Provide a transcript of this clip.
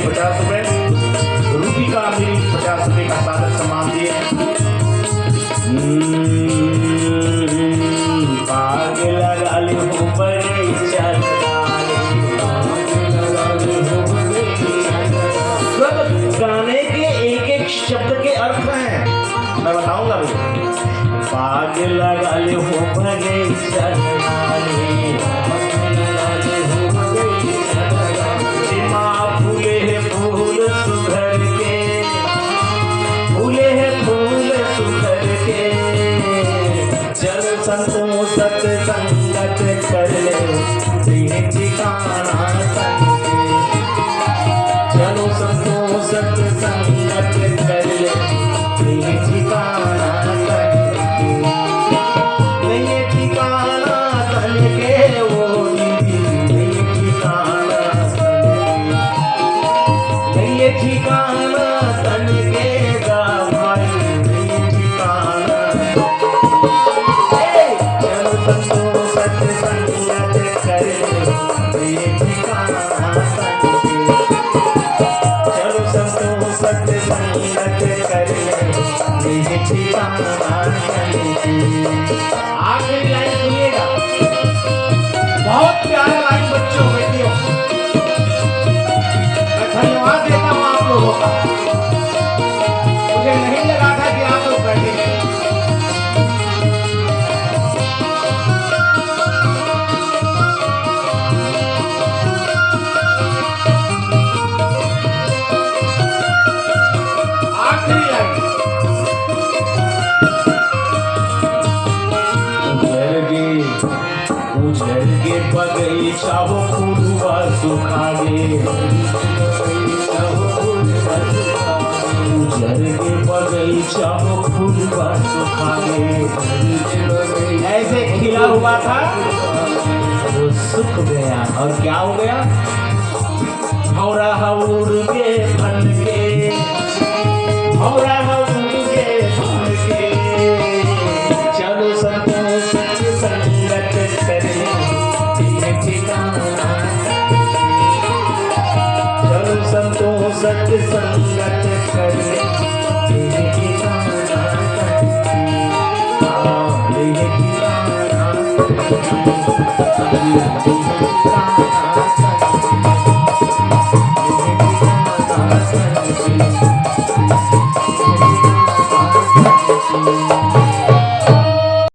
₹50, रूपी का मेरी ₹50 का सादर सम्मान दिए। भाग लगा ले हो बड़े चल गाने के एक एक शब्द के अर्थ हैं, मैं बताऊंगा भी। भाग लगा ले हो बड़े चल फूले है फूल सुधर के, फूले है फूल सुधर के, चल संतों सत्संगत कर ले प्रिय ठिकाना करके, चलो संतों सत्संगत कर ले प्रिय ठिकाना करके, प्रिय ठिकाना करके वो प्रिय ठिकाना ये ठिकाना तन के गावाई ठिकाना चलो संतो सत्संगत कर ये ठिकाना तन के, चलो संतो सत्संगत कर ये ठिकाना तन के। आखिरी लाइन सुनिएगा, बहुत प्यारा लाइन बच्चों बेटियों, धन्यवाद देता हूं आप लोगों का। मुझे नहीं लगा था कि आप लोग बैठेंगे। आखिरी लाइन, उजड़ के बगीचा वो फूलवा सुखा गे, के बगीचा हो फूलवा सुखा गे, ऐसे खिला हुआ था वो सूख गया। और क्या हो गया? भौरा उड़ के फन के, भौरा उड़ के फन के, चलो संतों सत्संगत कर ले ठिकाना, चलो संतों सत्संगत कर ले Thank you.